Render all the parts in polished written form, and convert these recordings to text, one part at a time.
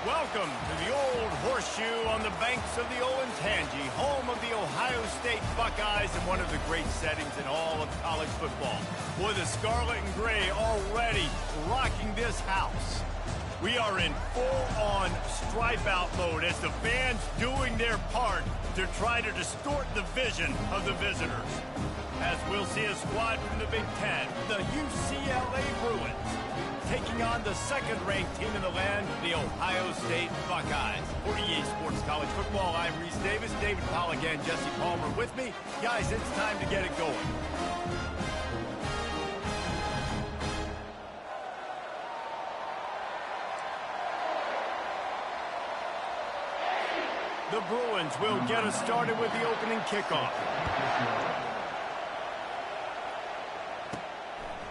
Welcome to the Old Horseshoe on the banks of the Olentangy, home of the Ohio State Buckeyes and one of the great settings in all of college football. Boy, the scarlet and gray already rocking this house. We are in full-on stripe-out mode as the fans doing their part to try to distort the vision of the visitors. As we'll see a squad from the Big Ten, the UCLA Bruins, taking on the second-ranked team in the land, the Ohio State Buckeyes. For EA Sports College Football, I'm Reese Davis, David Pollock, and Jesse Palmer with me. Guys, it's time to get it going. The Bruins will get us started with the opening kickoff.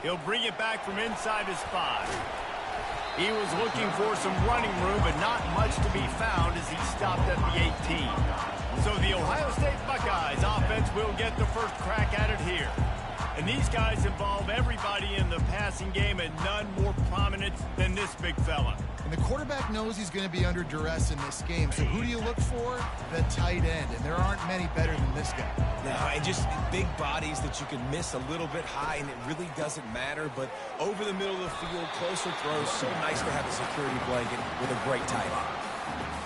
He'll bring it back from inside his 5. He was looking for some running room, but not much to be found as he stopped at the 18. So the Ohio State Buckeyes offense will get the first crack at it here. And these guys involve everybody in the passing game, and none more prominent than this big fella. And the quarterback knows he's going to be under duress in this game. So who do you look for? The tight end. And there aren't many better than this guy. No, and just big bodies that you can miss a little bit high, and it really doesn't matter. But over the middle of the field, closer throws, so nice to have a security blanket with a great tight end.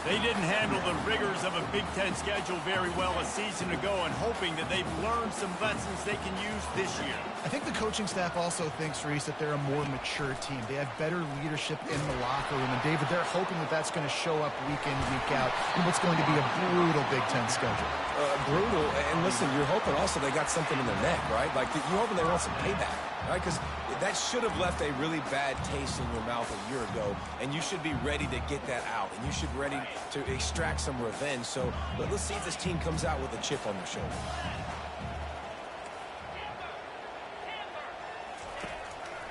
They didn't handle the rigors of a Big Ten schedule very well a season ago, and hoping that they've learned some lessons they can use this year. I think the coaching staff also thinks, Reese, that they're a more mature team. They have better leadership in the locker room. And, David, they're hoping that that's going to show up week in, week out in what's going to be a brutal Big Ten schedule. Brutal. And, listen, you're hoping also they got something in their neck, right? Like, you're hoping they want some payback, right? Because that should have left a really bad taste in your mouth a year ago, and you should be ready to get that out, and you should be ready to extract some revenge. So let's see if this team comes out with a chip on their shoulder.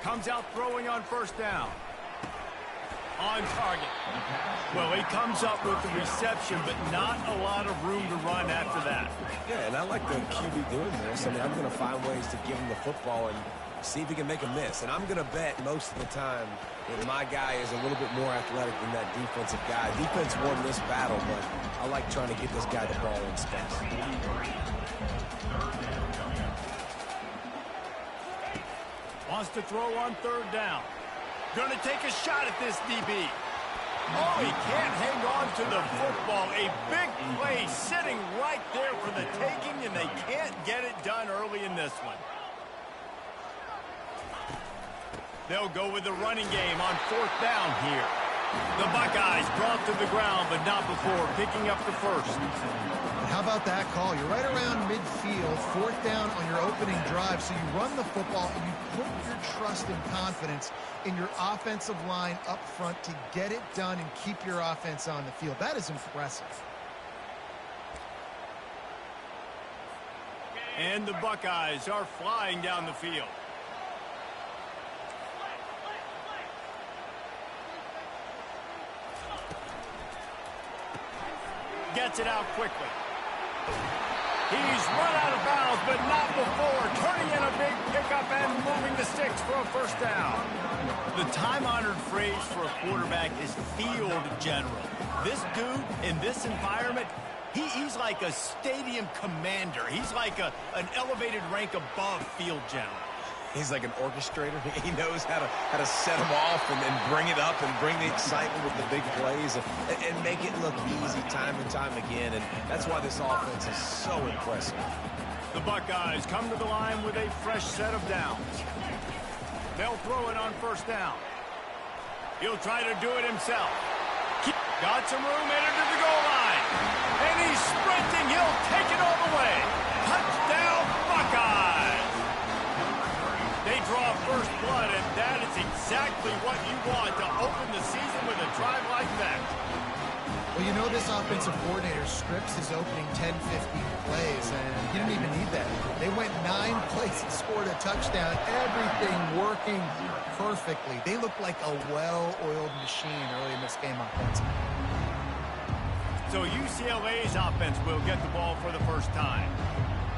Comes out throwing on first down. On target. Well, he comes up with the reception, but not a lot of room to run after that. Yeah, and I like the QB doing this. I mean, I'm going to find ways to give him the football and see if he can make a miss. And I'm going to bet most of the time that my guy is a little bit more athletic than that defensive guy. Defense won this battle, but I like trying to get this guy the ball in space. Wants to throw on third down. Going to take a shot at this DB. Oh, he can't hang on to the football. A big play sitting right there for the taking, and they can't get it done early in this one. They'll go with the running game on fourth down here. The Buckeyes brought to the ground, but not before picking up the first. How about that call? You're right around midfield, fourth down on your opening drive. So you run the football and you put your trust and confidence in your offensive line up front to get it done and keep your offense on the field. That is impressive. And the Buckeyes are flying down the field. Gets it out quickly. He's run out of bounds, but not before turning in a big pickup and moving the sticks for a first down. The time-honored phrase for a quarterback is field general. This dude in this environment, he's like a stadium commander. He's like an elevated rank above field general. He's like an orchestrator. He knows how to set them off and then bring it up and bring the excitement with the big plays and make it look easy time and time again. And that's why this offense is so impressive. The Buckeyes come to the line with a fresh set of downs. They'll throw it on first down. He'll try to do it himself. Got some room, entered to the goal line. And he's sprinting. He'll take it all the way. Touchdown, Buckeyes. They draw first blood, and that is exactly what you want to open the season with a drive like that. Well, you know this offensive coordinator scripts his opening 10, 15 plays, and he didn't even need that. They went 9 plays and scored a touchdown, everything working perfectly. They look like a well-oiled machine early in this game offensively. So UCLA's offense will get the ball for the first time.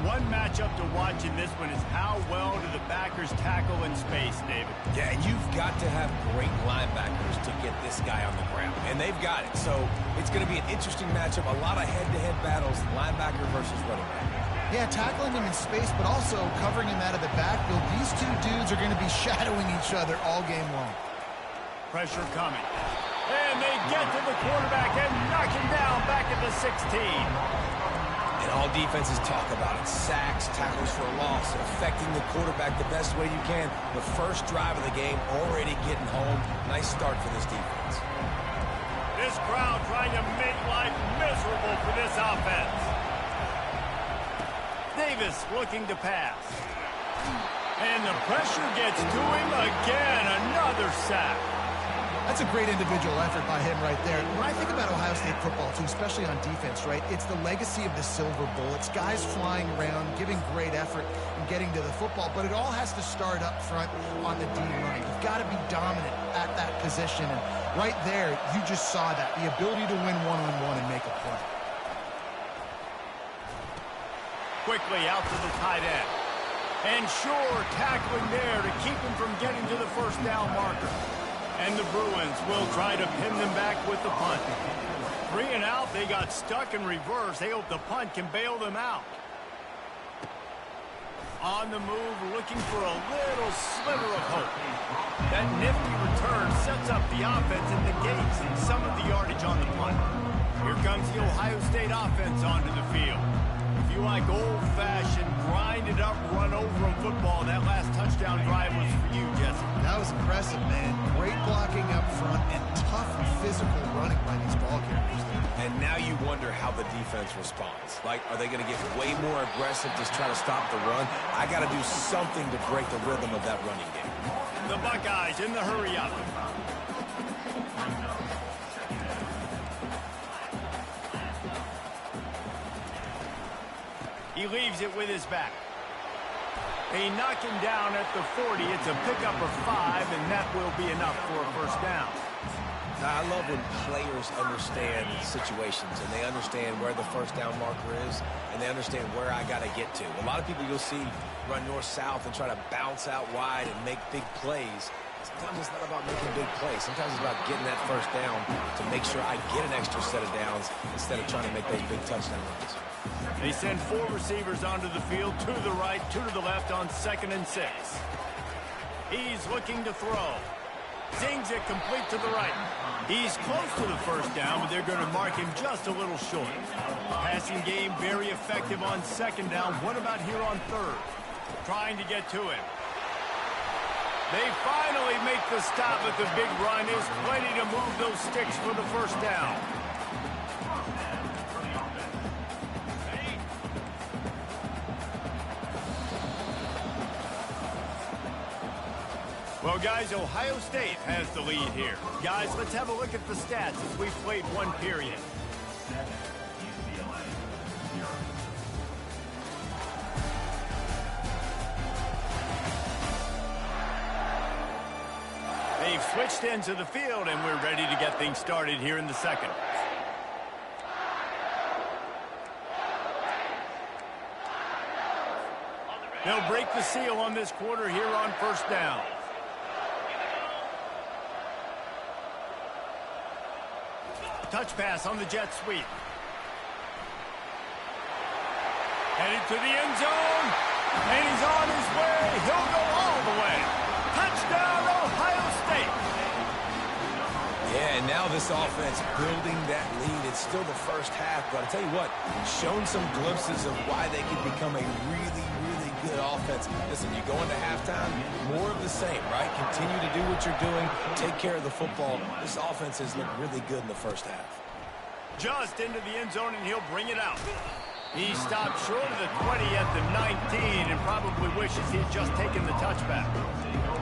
One matchup to watch in this one is how well do the backers tackle in space, David. Yeah, and you've got to have great linebackers to get this guy on the ground. And they've got it. So it's going to be an interesting matchup. A lot of head-to-head battles, linebacker versus running back. Yeah, tackling him in space, but also covering him out of the backfield. These two dudes are going to be shadowing each other all game long. Pressure coming. And they get to the quarterback and knock him down back at the 16. And all defenses talk about it. Sacks, tackles for a loss, affecting the quarterback the best way you can. The first drive of the game, already getting home. Nice start for this defense. This crowd trying to make life miserable for this offense. Davis looking to pass. And the pressure gets to him again. Another sack. That's a great individual effort by him right there. When I think about Ohio State football, too, especially on defense, right, it's the legacy of the silver bullets, guys flying around, giving great effort and getting to the football, but it all has to start up front on the D-line. You've got to be dominant at that position, and right there, you just saw that, the ability to win one-on-one and make a play. Quickly out to the tight end. And sure, tackling there to keep him from getting to the first down marker. And the Bruins will try to pin them back with the punt. 3 and out, they got stuck in reverse. They hope the punt can bail them out. On the move, looking for a little sliver of hope. That nifty return sets up the offense and negates some of the yardage on the punt. Here comes the Ohio State offense onto the field. If you like old-fashioned, grind-it-up, run-over-'em football, that last touchdown drive was for you, Jesse. That was impressive, man. Great blocking up front and tough physical running by these ball carriers there. And now you wonder how the defense responds. Like, are they going to get way more aggressive to try to stop the run? I got to do something to break the rhythm of that running game. The Buckeyes in the hurry-up. He leaves it with his back. They knock him down at the 40. It's a pickup of 5, and that will be enough for a first down. Now, I love when players understand situations, and they understand where the first down marker is, and they understand where I got to get to. A lot of people you'll see run north-south and try to bounce out wide and make big plays. Sometimes it's not about making big plays. Sometimes it's about getting that first down to make sure I get an extra set of downs instead of trying to make those big touchdown runs. They send 4 receivers onto the field, 2 to the right, 2 to the left on 2nd and 6. He's looking to throw. Zings it complete to the right. He's close to the first down, but they're going to mark him just a little short. Passing game very effective on 2nd down. What about here on 3rd? Trying to get to him. They finally make the stop, but the big run is plenty to move those sticks for the first down. Well, guys, Ohio State has the lead here. Guys, let's have a look at the stats as we've played 1 period. They've switched ends of the field, and we're ready to get things started here in the second. They'll break the seal on this quarter here on first down. Touch pass on the jet sweep. Headed to the end zone. And he's on his way. He'll go all the way. Touchdown, Ohio State. Yeah, and now this offense building that lead. It's still the first half, but I'll tell you what, shown some glimpses of why they could become a really good offense. Listen, you go into halftime, more of the same, right? Continue to do what you're doing, take care of the football. This offense has looked really good in the first half. Just into the end zone, and he'll bring it out. He stopped short of the 20 at the 19 and probably wishes he'd just taken the touchback.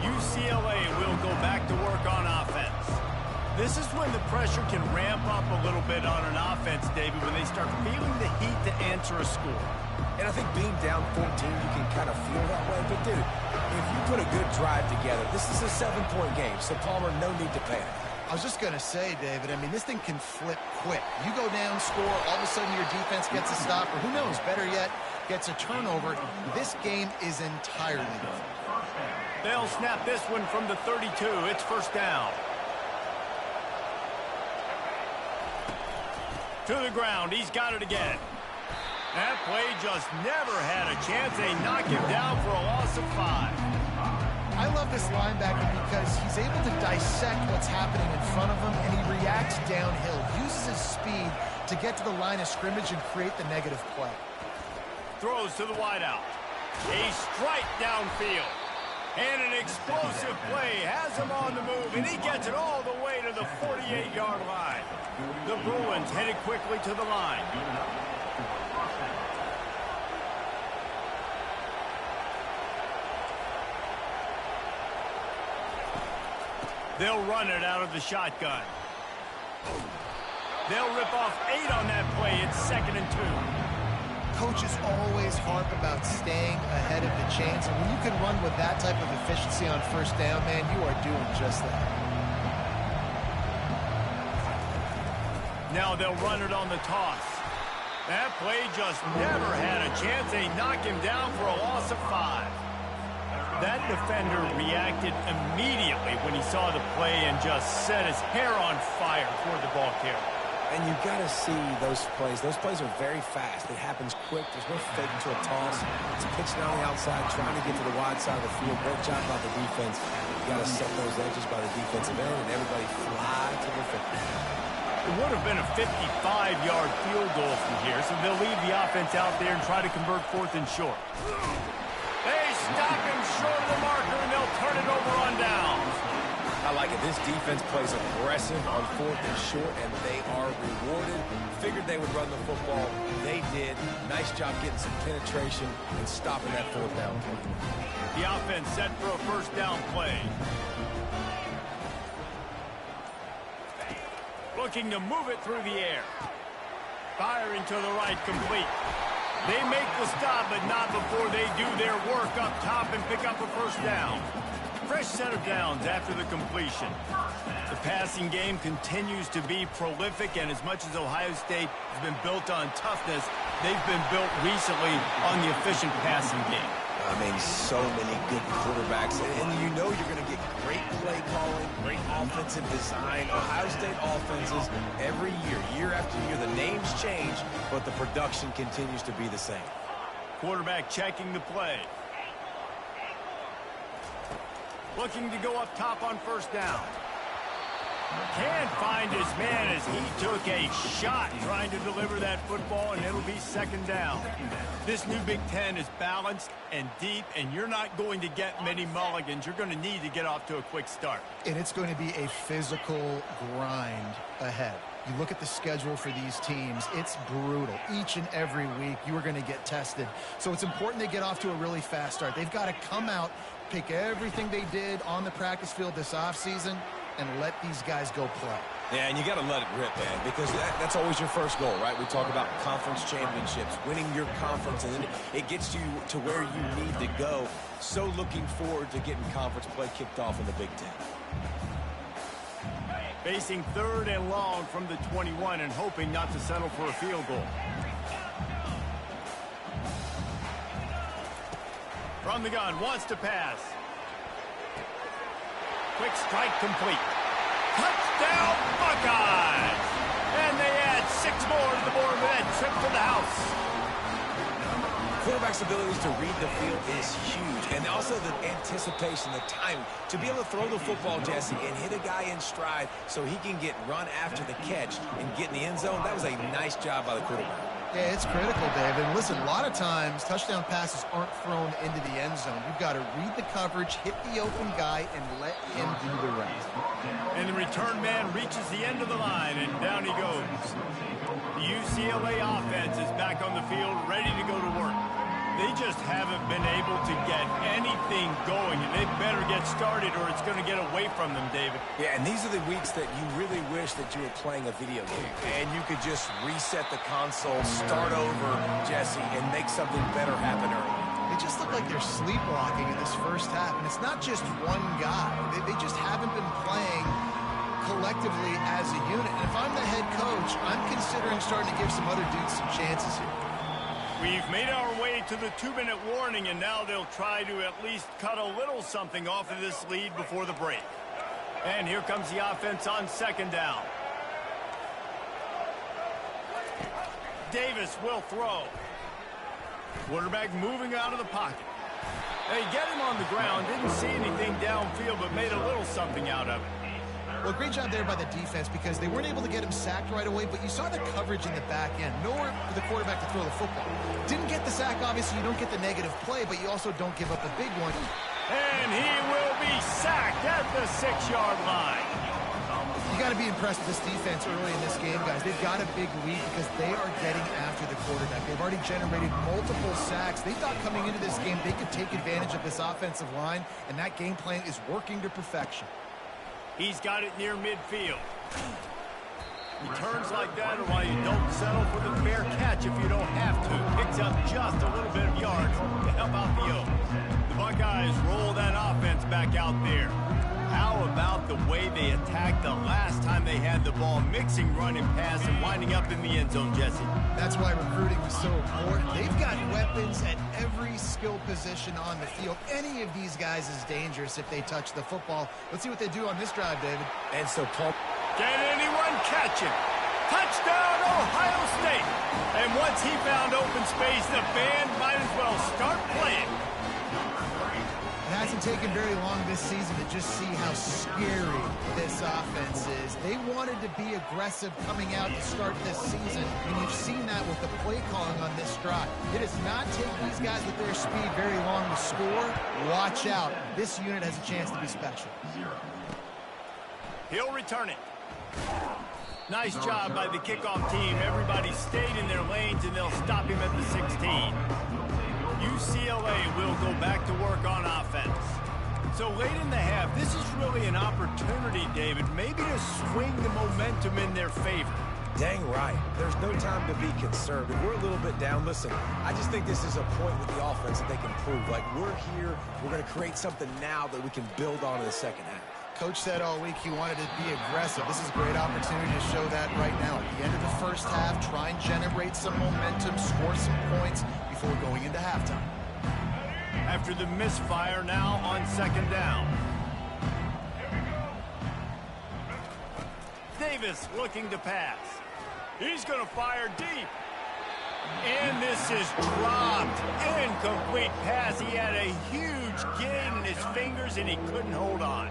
UCLA will go back to work on offense. This is when the pressure can ramp up a little bit on an offense, David, when they start feeling the heat to answer a score. And I think being down 14, you can kind of feel that way. But, dude, if you put a good drive together, this is a 7-point game. So, Palmer, no need to panic. I was just going to say, David, I mean, this thing can flip quick. You go down, score, all of a sudden your defense gets a stop, or who knows, better yet, gets a turnover, this game is entirely different. They'll snap this one from the 32. It's first down. To the ground. He's got it again. That play just never had a chance. They knock him down for a loss of 5. I love this linebacker because he's able to dissect what's happening in front of him, and he reacts downhill, uses his speed to get to the line of scrimmage and create the negative play. Throws to the wideout. A strike downfield. And an explosive play has him on the move, and he gets it all the way to the 48-yard line. The Bruins headed quickly to the line. They'll run it out of the shotgun. They'll rip off 8 on that play. It's 2nd and 2. Coaches always harp about staying ahead of the chains, and when you can run with that type of efficiency on first down, man, you are doing just that. Now they'll run it on the toss. That play just never had a chance. They knock him down for a loss of 5. That defender reacted immediately when he saw the play and just set his hair on fire toward the ball carrier. And you've got to see those plays. Those plays are very fast. It happens quick. There's no fake to a toss. It's pitching on the outside, trying to get to the wide side of the field. Great job by the defense. You got to set those edges by the defensive end, and everybody fly to the 50. It would have been a 55-yard field goal from here, so they'll leave the offense out there and try to convert 4th and short. They stop him short of the marker, and they'll turn it over on down. I like it. This defense plays aggressive on 4th and short, and they are rewarded. Figured they would run the football. They did. Nice job getting some penetration and stopping that 4th down play. The offense set for a first down play. Looking to move it through the air. Firing to the right, complete. They make the stop, but not before they do their work up top and pick up a first down. Fresh set of downs after the completion. The passing game continues to be prolific, and as much as Ohio State has been built on toughness, they've been built recently on the efficient passing game. I mean, so many good quarterbacks, and you know you're going to get great play calling, great offensive design. Ohio State offenses every year after year, the names change, but the production continues to be the same. Quarterback checking the play. Looking to go up top on first down. Can't find his man as he took a shot trying to deliver that football, and it'll be 2nd down. This new Big Ten is balanced and deep, and you're not going to get many mulligans. You're going to need to get off to a quick start. And it's going to be a physical grind ahead. You look at the schedule for these teams, it's brutal. Each and every week, you are going to get tested. So it's important they get off to a really fast start. They've got to come out, pick everything they did on the practice field this offseason, and let these guys go play. Yeah, and you got to let it rip, man, because that's always your first goal, right? We talk about conference championships, winning your conference, and then it gets you to where you need to go. So looking forward to getting conference play kicked off in the Big Ten. Facing 3rd and long from the 21 and hoping not to settle for a field goal. From the gun, wants to pass. Quick strike complete. Touchdown Buckeyes! And they add 6 more to the board with that trip to the house. Quarterback's abilities to read the field is huge, and also the anticipation, the time to be able to throw the football, Jesse, and hit a guy in stride so he can get run after the catch and get in the end zone. That was a nice job by the quarterback. Yeah, it's critical, David. Listen, a lot of times touchdown passes aren't thrown into the end zone. You've got to read the coverage, hit the open guy, and let him do the rest. And the return man reaches the end of the line, and down he goes. The UCLA offense is back on the field, ready to go to work. They just haven't been able to get anything going, and they better get started or it's going to get away from them, David. Yeah, and these are the weeks that you really wish that you were playing a video game, and you could just reset the console, start over, Jesse, and make something better happen early. They just look like they're sleepwalking in this first half, and it's not just one guy. They just haven't been playing collectively as a unit. And if I'm the head coach, I'm considering starting to give some other dudes some chances here. We've made our way to the 2-minute warning, and now they'll try to at least cut a little something off of this lead before the break. And here comes the offense on second down. Davis will throw. Quarterback moving out of the pocket. They get him on the ground. Didn't see anything downfield, but made a little something out of it. Well, great job there by the defense because they weren't able to get him sacked right away, but you saw the coverage in the back end. Nowhere for the quarterback to throw the football. Didn't get the sack, obviously. You don't get the negative play, but you also don't give up a big one. And he will be sacked at the 6-yard line. You got to be impressed with this defense early in this game, guys. They've got a big lead because they are getting after the quarterback. They've already generated multiple sacks. They thought coming into this game they could take advantage of this offensive line, and that game plan is working to perfection. He's got it near midfield. Returns like that are why you don't settle for the fair catch if you don't have to. Picks up just a little bit of yards to help out the O's. The Buckeyes roll that offense back out there. How about the way they attacked the last time they had the ball, mixing run and pass and winding up in the end zone, Jesse? That's why recruiting was so important. They've got weapons at every skill position on the field. Any of these guys is dangerous if they touch the football. Let's see what they do on this drive, David. And so Paul... Can anyone catch him? Touchdown, Ohio State! And once he found open space, the band might as well start playing. It hasn't taken very long this season to just see how scary this offense is. They wanted to be aggressive coming out to start this season, and you've seen that with the play calling on this drive. It does not take these guys with their speed very long to score. Watch out. This unit has a chance to be special. He'll return it. Nice job by the kickoff team. Everybody stayed in their lanes, and they'll stop him at the 16. UCLA will go back to work on offense. So late in the half, this is really an opportunity, David, maybe to swing the momentum in their favor. Dang right. There's no time to be conservative. We're a little bit down. Listen, I just think this is a point with the offense that they can prove. Like, we're here. We're going to create something now that we can build on in the second half. Coach said all week he wanted to be aggressive. This is a great opportunity to show that right now. At the end of the first half, try and generate some momentum, score some points before going into halftime. After the misfire, now on second down. Davis looking to pass. He's going to fire deep. And this is dropped. Incomplete pass. He had a huge gain in his fingers, and he couldn't hold on.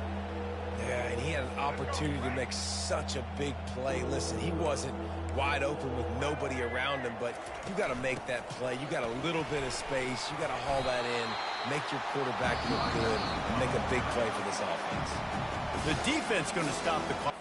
Yeah, and he had an opportunity to make such a big play. Listen, he wasn't wide open with nobody around him, but you got to make that play. You got a little bit of space. You got to haul that in, make your quarterback look good, and make a big play for this offense. The defense going to stop the clock.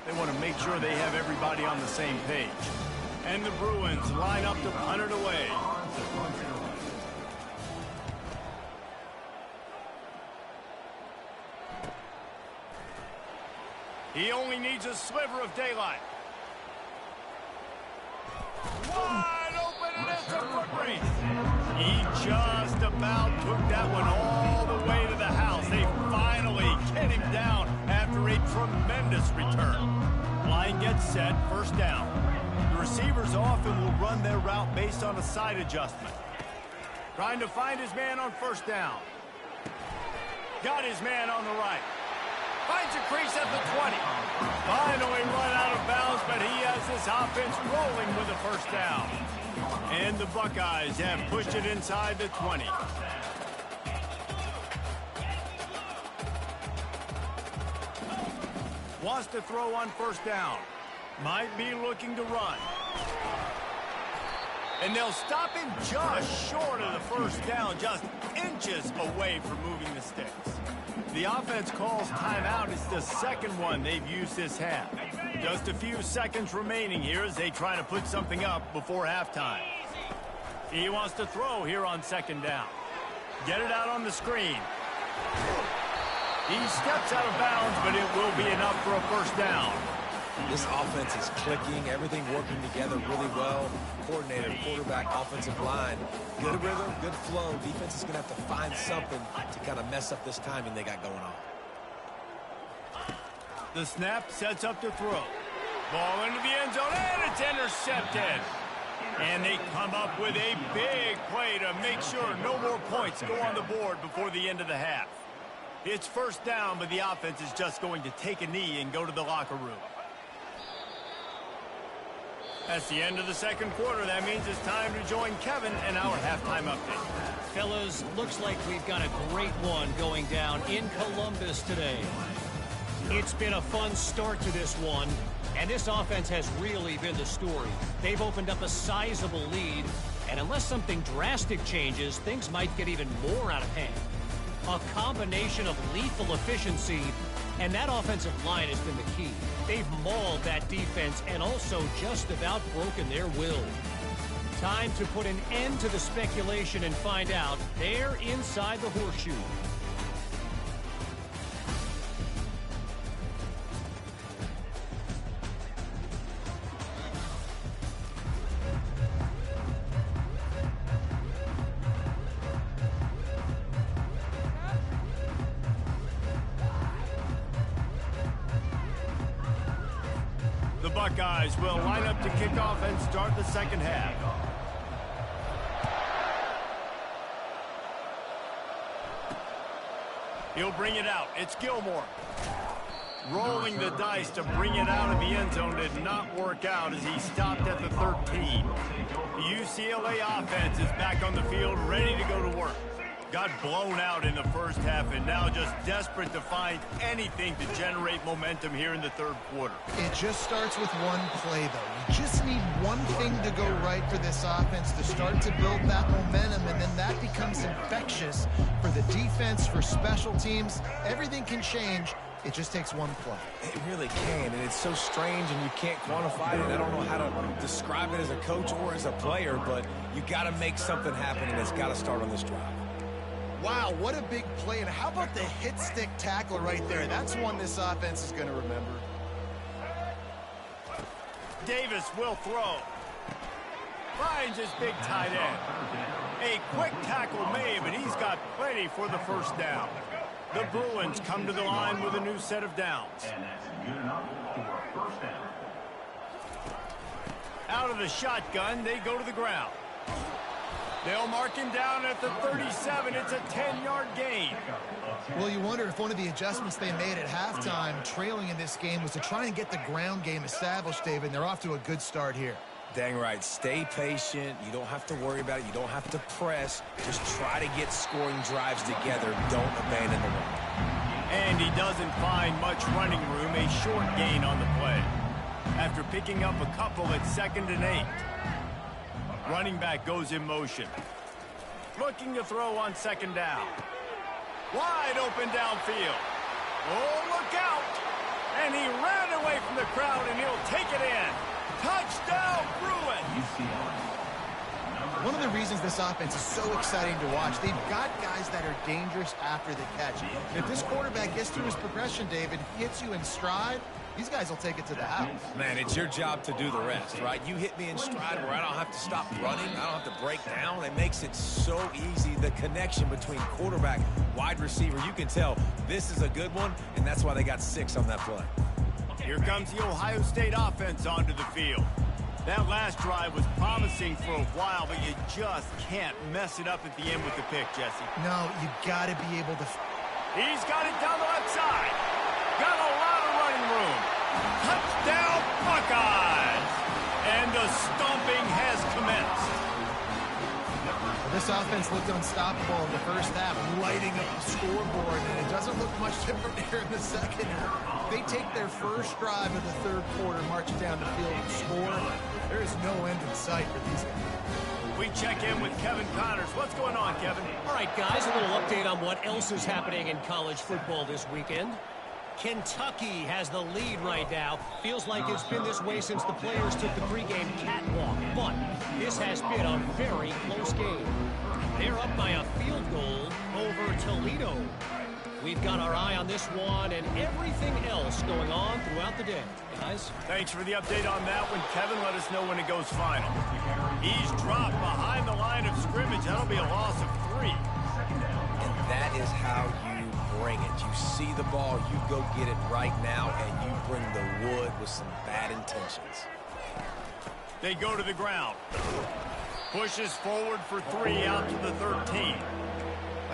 They want to make sure they have everybody on the same page. And the Bruins line up to punt it away. He only needs a sliver of daylight. Wide open, and it's a foot race. He just about took that one all the way to the house. They finally get him down after a tremendous return. Line gets set, first down. The receivers often will run their route based on a side adjustment. Trying to find his man on first down. Got his man on the right. Finds a crease at the 20. Finally run out of bounds, but he has this offense rolling with a first down. And the Buckeyes have pushed it inside the 20. Wants to throw on first down. Might be looking to run. And they'll stop him just short of the first down, just inches away from moving the sticks. The offense calls timeout. It's the second one they've used this half. Just a few seconds remaining here as they try to put something up before halftime. He wants to throw here on second down. Get it out on the screen. He steps out of bounds, but it will be enough for a first down. This offense is clicking, everything working together really well. Coordinator, quarterback, offensive line. Good rhythm, good flow. Defense is going to have to find something to kind of mess up this timing they got going on. The snap sets up to throw. Ball into the end zone, and it's intercepted. And they come up with a big play to make sure no more points go on the board before the end of the half. It's first down, but the offense is just going to take a knee and go to the locker room. That's the end of the second quarter. That means it's time to join Kevin and our halftime update. Fellas, looks like we've got a great one going down in Columbus today. It's been a fun start to this one, and this offense has really been the story. They've opened up a sizable lead, and unless something drastic changes, things might get even more out of hand. A combination of lethal efficiency, and that offensive line has been the key. They've mauled that defense and also just about broken their will. Time to put an end to the speculation and find out. They're inside the horseshoe. The Buckeyes will line up to kick off and start the second half. He'll bring it out. It's Gilmore. Rolling the dice to bring it out of the end zone did not work out as he stopped at the 13. The UCLA offense is back on the field, ready to go to work. Got blown out in the first half and now just desperate to find anything to generate momentum here in the third quarter. It just starts with one play, though. You just need one thing to go right for this offense to start to build that momentum, and then that becomes infectious for the defense, for special teams. Everything can change. It just takes one play. It really can, and it's so strange, and you can't quantify it. I don't know how to describe it as a coach or as a player, but you got to make something happen, and it's got to start on this drive. Wow, what a big play. And how about the hit stick tackle right there? That's one this offense is going to remember. Davis will throw. Finds his big tight end. A quick tackle made, but he's got plenty for the first down. The Bruins come to the line with a new set of downs. And that's good enough for a first down. Out of the shotgun, they go to the ground. They'll mark him down at the 37. It's a 10-yard gain. Well, you wonder if one of the adjustments they made at halftime, trailing in this game, was to try and get the ground game established, David. They're off to a good start here. Dang right. Stay patient. You don't have to worry about it. You don't have to press. Just try to get scoring drives together. Don't abandon the run. And he doesn't find much running room. A short gain on the play. After picking up a couple at 2nd and 8. Running back goes in motion. Looking to throw on 2nd down. Wide open downfield. Oh, look out. And he ran away from the crowd, and he'll take it in. Touchdown, Bruins! UCLA. One of the reasons this offense is so exciting to watch, they've got guys that are dangerous after the catch. If this quarterback gets through his progression, David, hits you in stride, these guys will take it to the house. Man, it's your job to do the rest, right? You hit me in stride where I don't have to stop running. I don't have to break down. It makes it so easy. The connection between quarterback, wide receiver, you can tell this is a good one, and that's why they got 6 on that play. Here comes the Ohio State offense onto the field. That last drive was promising for a while, but you just can't mess it up at the end with the pick, Jesse. No, you got to be able to... He's got it down the left side. Got a lot of running room. Touchdown, Buckeyes! And the stomping has commenced. This offense looked unstoppable in the first half, lighting up the scoreboard, and it doesn't look much different here in the second. They take their first drive of the third quarter, march it down the field and score. There is no end in sight for these guys. We check in with Kevin Connors. What's going on, Kevin? All right, guys, a little update on what else is happening in college football this weekend. Kentucky has the lead right now. Feels like it's been this way since the players took the pregame catwalk. But this has been a very close game. They're up by a field goal over Toledo. We've got our eye on this one and everything else going on throughout the day. Guys? Thanks for the update on that one, Kevin. Let us know when it goes final. He's dropped behind the line of scrimmage. That'll be a loss of 3. And that is how you bring it. You see the ball, you go get it right now, and you bring the wood with some bad intentions. They go to the ground. Pushes forward for 3 out to the 13.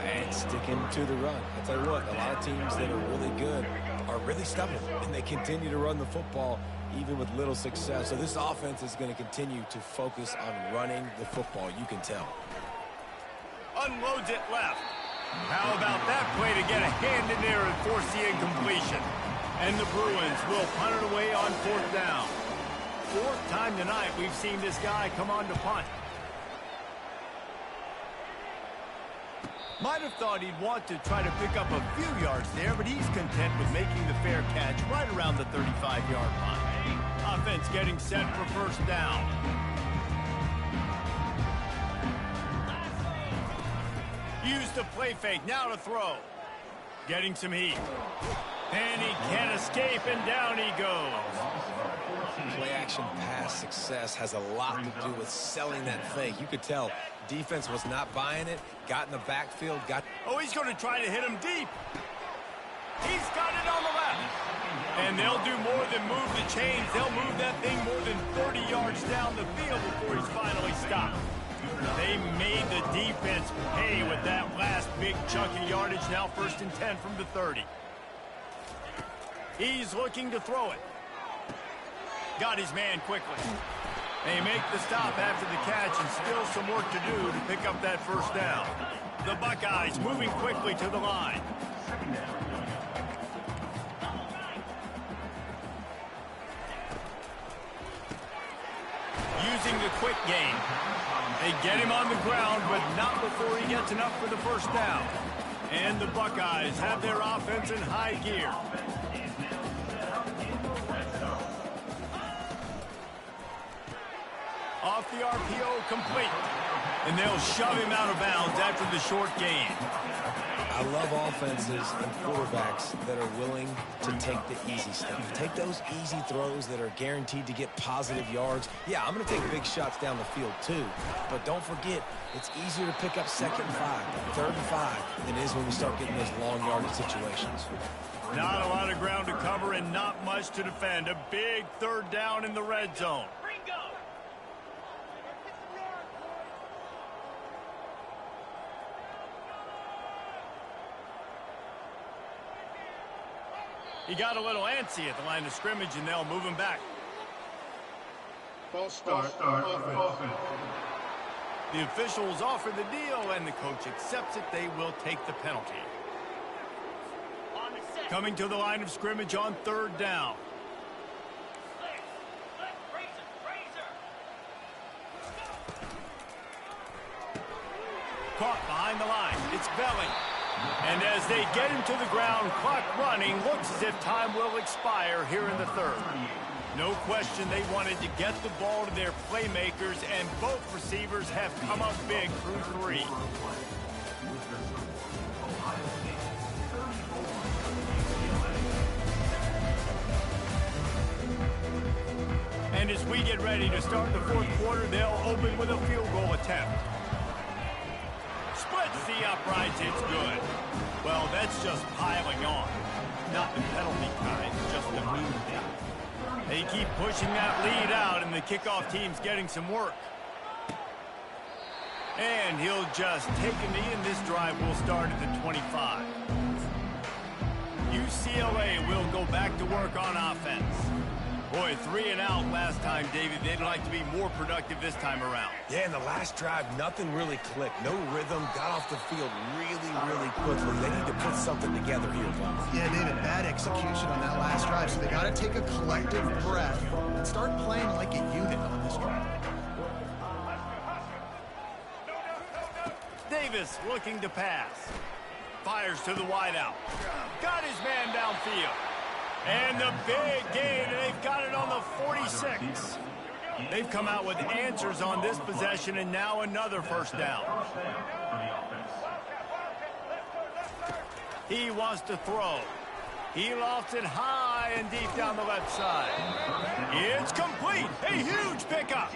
And sticking to the run. I'll tell you what, a lot of teams that are really good are really stubborn, and they continue to run the football even with little success. So this offense is going to continue to focus on running the football, you can tell. Unloads it left. How about that play to get a hand in there and force the incompletion? And the Bruins will punt it away on 4th down. 4th time tonight we've seen this guy come on to punt. Might have thought he'd want to try to pick up a few yards there, but he's content with making the fair catch right around the 35-yard line. Offense getting set for 1st down. Use the play fake, now to throw. Getting some heat. And he can't escape, and down he goes. Play action pass success has a lot to do with selling that fake. You could tell defense was not buying it, got in the backfield, got... Oh, he's going to try to hit him deep. He's got it on the left. And they'll do more than move the chains. They'll move that thing more than 30 yards down the field before he's finally stopped. They made the defense pay with that last big chunk of yardage. Now 1st and 10 from the 30. He's looking to throw it. Got his man quickly. They make the stop after the catch, and still some work to do to pick up that 1st down. The Buckeyes moving quickly to the line. Using the quick game. They get him on the ground, but not before he gets enough for the 1st down. And the Buckeyes have their offense in high gear. Off the RPO, complete. And they'll shove him out of bounds after the short gain. I love offenses and quarterbacks that are willing to take the easy stuff. Take those easy throws that are guaranteed to get positive yards. Yeah, I'm going to take big shots down the field too. But don't forget, it's easier to pick up 2nd and 5, 3rd and 5 than it is when we start getting those long yardage situations. Not a lot of ground to cover and not much to defend. A big 3rd down in the red zone. He got a little antsy at the line of scrimmage, and they'll move him back. False start offense. The officials offer the deal, and the coach accepts it. They will take the penalty. Coming to the line of scrimmage on 3rd down. Caught behind the line. It's Belling. And as they get him to the ground, clock running, looks as if time will expire here in the third. No question they wanted to get the ball to their playmakers, and both receivers have come up big through three. And as we get ready to start the fourth quarter, they'll open with a field goal attempt. Splits the uprights, it's good. Well, that's just piling on. Not the penalty kind, just the move. They keep pushing that lead out, and the kickoff team's getting some work. And he'll just take a knee, and this drive will start at the 25. UCLA will go back to work on offense. Boy, 3 and out last time, David. They'd like to be more productive this time around. Yeah, in the last drive, nothing really clicked. No rhythm, got off the field really quickly. They need to put something together here, Tom. Yeah, David, bad execution on that last drive, so they got to take a collective breath and start playing like a unit on this drive. Davis looking to pass. Fires to the wideout. Got his man downfield. And the big gain, and they've got it on the 46. They've come out with answers on this possession, and now another first down. He wants to throw. He lofts it high and deep down the left side. It's complete. A huge pickup.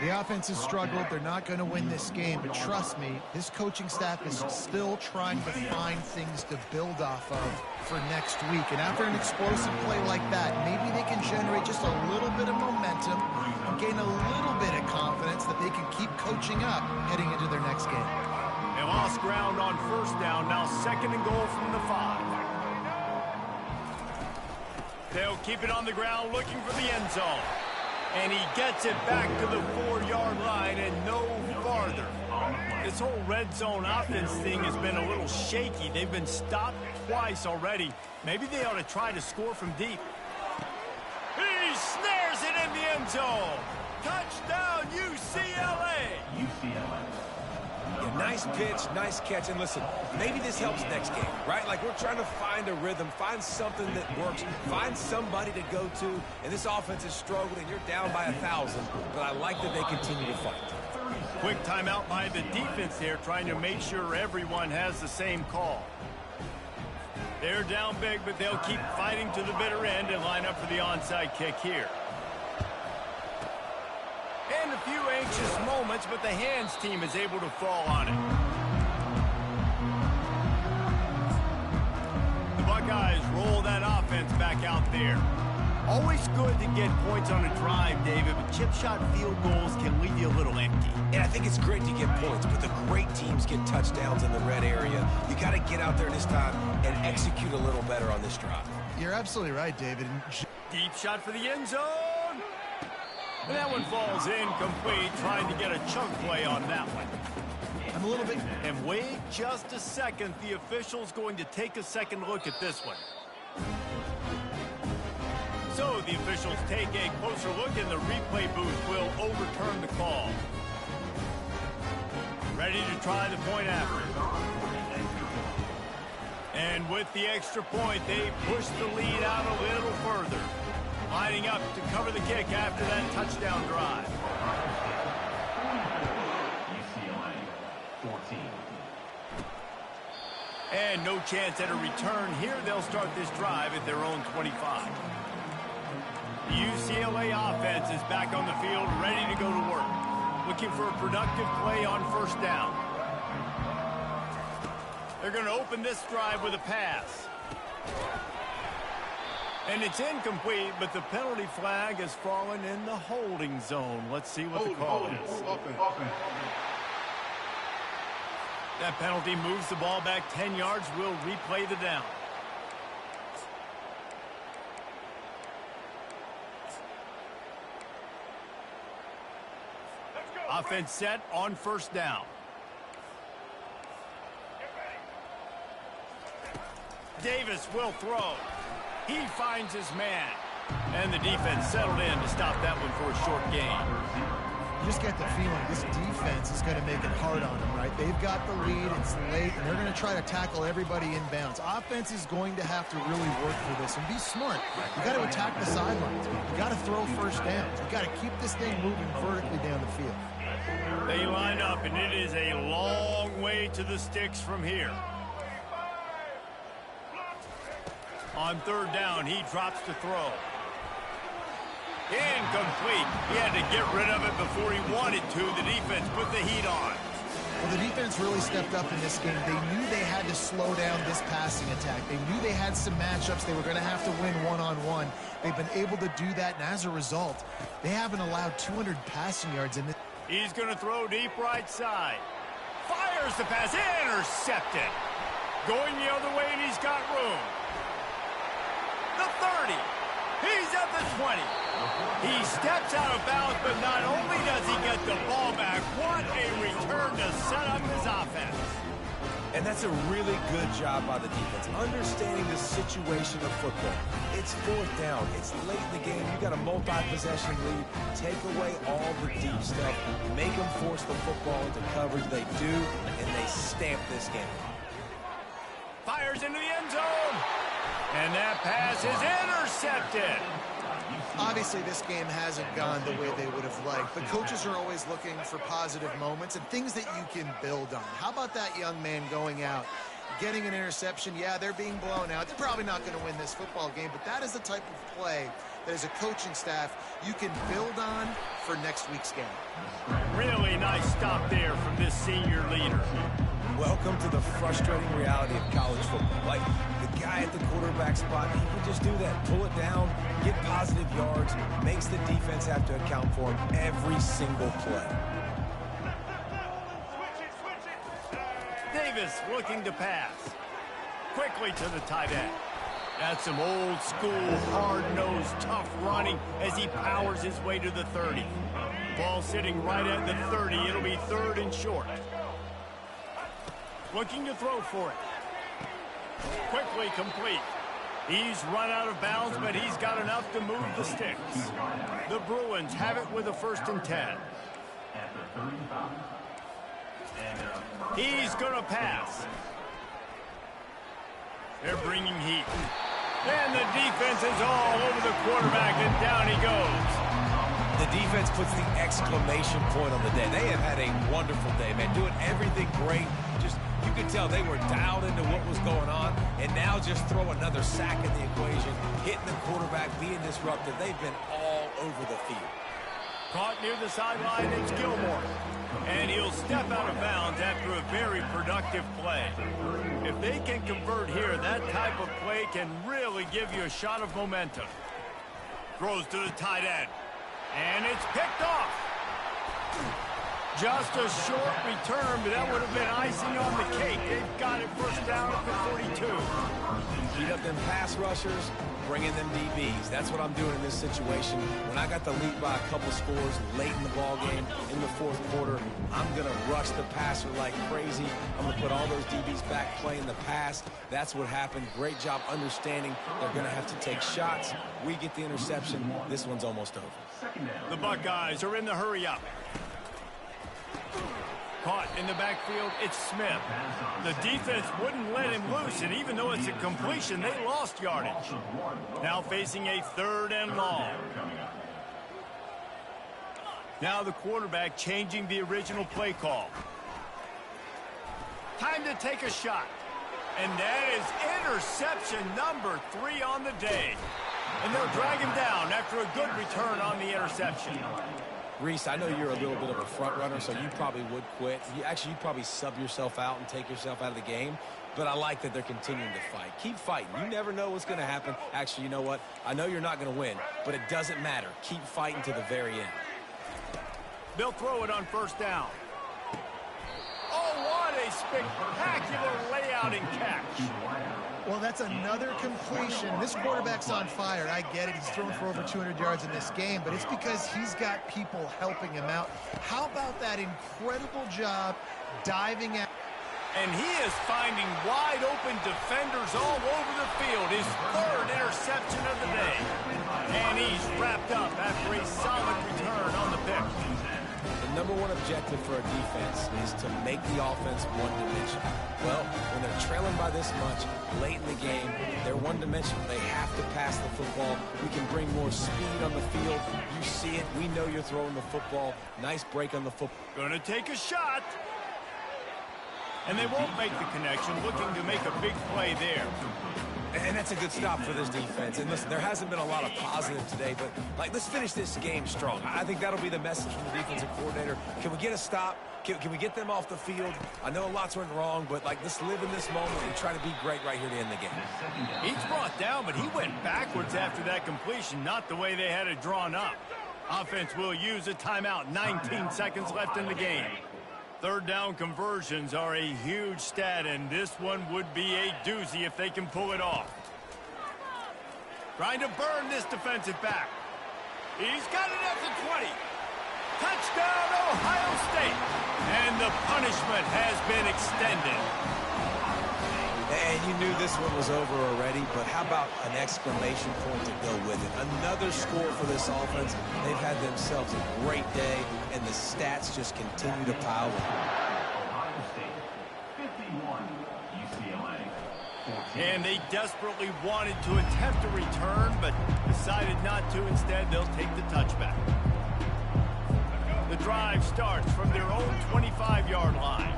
The offense has struggled. They're not going to win this game, but trust me, this coaching staff is still trying to find things to build off of for next week. And after an explosive play like that, maybe they can generate just a little bit of momentum and gain a little bit of confidence that they can keep coaching up heading into their next game. They lost ground on first down. Now 2nd and goal from the 5. They'll keep it on the ground looking for the end zone. And he gets it back to the 4-yard line and no farther. This whole red zone offense thing has been a little shaky. They've been stopped twice already. Maybe they ought to try to score from deep. He snares it in the end zone. Touchdown, UCLA. Yeah, nice pitch, nice catch. And listen, maybe this helps next game, right? Like, we're trying to find a rhythm, find something that works, find somebody to go to. And this offense is struggling. You're down by 1,000, but I like that they continue to fight. Quick timeout by the defense here, trying to make sure everyone has the same call. They're down big, but they'll keep fighting to the bitter end and line up for the onside kick here. And a few anxious moments, but the hands team is able to fall on it. The Buckeyes roll that offense back out there. Always good to get points on a drive, David, but chip shot field goals can leave you a little empty. And I think it's great to get points, but the great teams get touchdowns in the red area. You got to get out there this time and execute a little better on this drive. You're absolutely right, David. Deep shot for the end zone. And that one falls incomplete, trying to get a chunk play on that one. I'm a little bit... And wait just a second. The official's going to take a second look at this one. So the officials take a closer look, and the replay booth will overturn the call. Ready to try the point after. And with the extra point, they push the lead out a little further. Lining up to cover the kick after that touchdown drive. UCLA 14. And no chance at a return here. They'll start this drive at their own 25. The UCLA offense is back on the field, ready to go to work. Looking for a productive play on first down. They're going to open this drive with a pass. And it's incomplete, but the penalty flag has fallen in the holding zone. Let's see what the call is. That penalty moves the ball back 10 yards. We'll replay the down. Offense set on first down. Davis will throw. He finds his man. And the defense settled in to stop that one for a short gain. just get the feeling this defense is going to make it hard on them, right? They've got the lead, it's late, and they're going to try to tackle everybody inbounds. Offense is going to have to really work for this and be smart. You got to attack the sidelines. You got to throw first downs. You got to keep this thing moving vertically down the field. They line up, and it is a long way to the sticks from here. On third down, he drops to throw. Incomplete. He had to get rid of it before he wanted to. The defense put the heat on. Well, the defense really stepped up in this game. They knew they had to slow down this passing attack. They knew they had some matchups they were going to have to win one-on-one. They've been able to do that, and as a result, they haven't allowed 200 passing yards in this. He's going to throw deep right side. Fires the pass. Intercepted. Going the other way, and he's got room. The 30. He's at the 20. He steps out of bounds, but not only does he get the ball back, what a return to set up his offense. And that's a really good job by the defense, understanding the situation of football. It's fourth down. It's late in the game. You got a multi-possession lead. Take away all the deep stuff. Make them force the football into coverage. They do, and they stamp this game. Fires into the end zone. And that pass is intercepted. Obviously, this game hasn't gone the way they would have liked, but coaches are always looking for positive moments and things that you can build on. How about that young man going out, getting an interception? Yeah, they're being blown out. They're probably not going to win this football game, but that is the type of play that as a coaching staff you can build on for next week's game. Really nice stop there from this senior leader. Welcome to the frustrating reality of college football. Like, the guy at the quarterback spot, he can just do that. Pull it down, get positive yards, makes the defense have to account for him every single play. Davis looking to pass. Quickly to the tight end. That's some old school, hard-nosed, tough running as he powers his way to the 30. Ball sitting right at the 30. It'll be third and short. Looking to throw for it. Quickly complete. He's run out of bounds, but he's got enough to move the sticks. The Bruins have it with a 1st and 10. He's going to pass. They're bringing heat. And the defense is all over the quarterback, and down he goes. The defense puts the exclamation point on the day. They have had a wonderful day, man. Doing everything great. Just, you could tell they were dialed into what was going on, and now just throw another sack in the equation, hitting the quarterback, being disruptive. They've been all over the field. Caught near the sideline, it's Gilmore. And he'll step out of bounds after a very productive play. If they can convert here, that type of play can really give you a shot of momentum. Throws to the tight end. And it's picked off. Just a short return, but that would have been icing on the cake. They've got it first down at the 42. Beat up them pass rushers, bring in them DBs. That's what I'm doing in this situation. When I got the lead by a couple scores late in the ball game, in the fourth quarter, I'm going to rush the passer like crazy. I'm going to put all those DBs back playing the pass. That's what happened. Great job understanding they're going to have to take shots. We get the interception. This one's almost over. The Buckeyes are in the hurry-up. Caught in the backfield, it's Smith. The defense wouldn't let him loose, and even though it's a completion, they lost yardage. Now facing a 3rd and long. Now the quarterback changing the original play call. Time to take a shot. And that is interception number 3 on the day. And they'll drag him down after a good return on the interception. Reese, I know you're a little bit of a front runner, so you probably would quit. You'd probably sub yourself out and take yourself out of the game. But I like that they're continuing to fight. Keep fighting. You never know what's going to happen. Actually, you know what? I know you're not going to win, but it doesn't matter. Keep fighting to the very end. They'll throw it on 1st down. Oh, what a spectacular layout and catch. Well, that's another completion. This quarterback's on fire. I get it. He's thrown for over 200 yards in this game, but it's because he's got people helping him out. How about that incredible job diving out? And he is finding wide open defenders all over the field. His 3rd interception of the day. And he's wrapped up after a solid return on the pick. number one objective for a defense is to make the offense one-dimensional. Well, when they're trailing by this much late in the game, they're one-dimensional. They have to pass the football. We can bring more speed on the field. You see it. We know you're throwing the football. Nice break on the football. Gonna take a shot. And they won't make the connection, looking to make a big play there. And that's a good stop for this defense. And listen, there hasn't been a lot of positive today, but, like, let's finish this game strong. I think that'll be the message from the defensive coordinator. Can we get a stop? Can we get them off the field? I know lots went wrong, but, like, let's live in this moment and try to be great right here to end the game. He's brought down, but he went backwards after that completion, not the way they had it drawn up. Offense will use a timeout. 19 seconds left in the game. Third down conversions are a huge stat, and this one would be a doozy if they can pull it off. Trying to burn this defensive back. He's got it at the 20. Touchdown, Ohio State. And the punishment has been extended. And you knew this one was over already, but how about an exclamation point to go with it? Another score for this offense. They've had themselves a great day, and the stats just continue to pile up. Ohio State 51, UCLA 14. And they desperately wanted to attempt a return, but decided not to. Instead, they'll take the touchback. The drive starts from their own 25-yard line.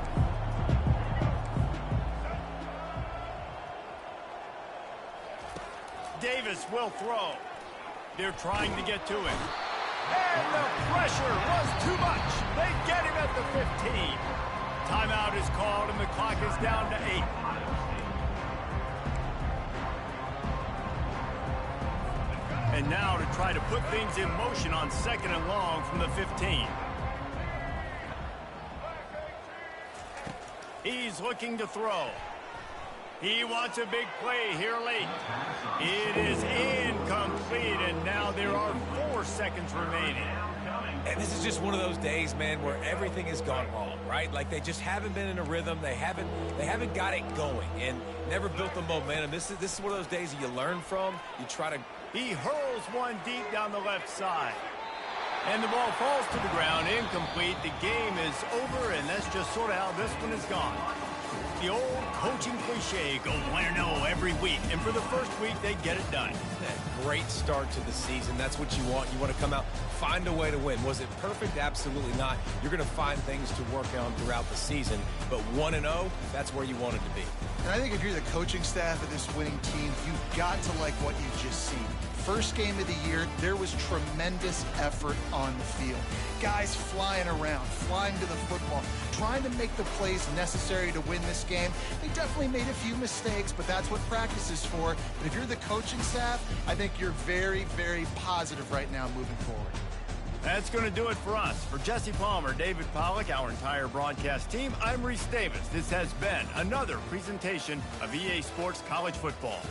Davis will throw. They're trying to get to him. And the pressure was too much. They get him at the 15. Timeout is called, and the clock is down to 8. And now to try to put things in motion on 2nd and long from the 15. He's looking to throw. He wants a big play here late. It is incomplete, and now there are 4 seconds remaining. And this is just one of those days, man, where everything has gone wrong, right? Like they just haven't been in a rhythm. They haven't got it going and never built the momentum. This is one of those days that you learn from. You try to. He hurls one deep down the left side. And the ball falls to the ground, incomplete. The game is over, and that's just sort of how this one has gone. The old coaching cliche, go 1-0 every week. And for the first week, they get it done. Great start to the season. That's what you want. You want to come out, find a way to win. Was it perfect? Absolutely not. You're going to find things to work on throughout the season. But 1-0, that's where you want it to be. And I think if you're the coaching staff of this winning team, you've got to like what you've just seen. First game of the year, there was tremendous effort on the field. Guys flying around, flying to the football, trying to make the plays necessary to win this game. They definitely made a few mistakes, but that's what practice is for. But if you're the coaching staff, I think you're very, very positive right now moving forward. That's going to do it for us. For Jesse Palmer, David Pollack, our entire broadcast team, I'm Reese Davis. This has been another presentation of EA Sports College Football.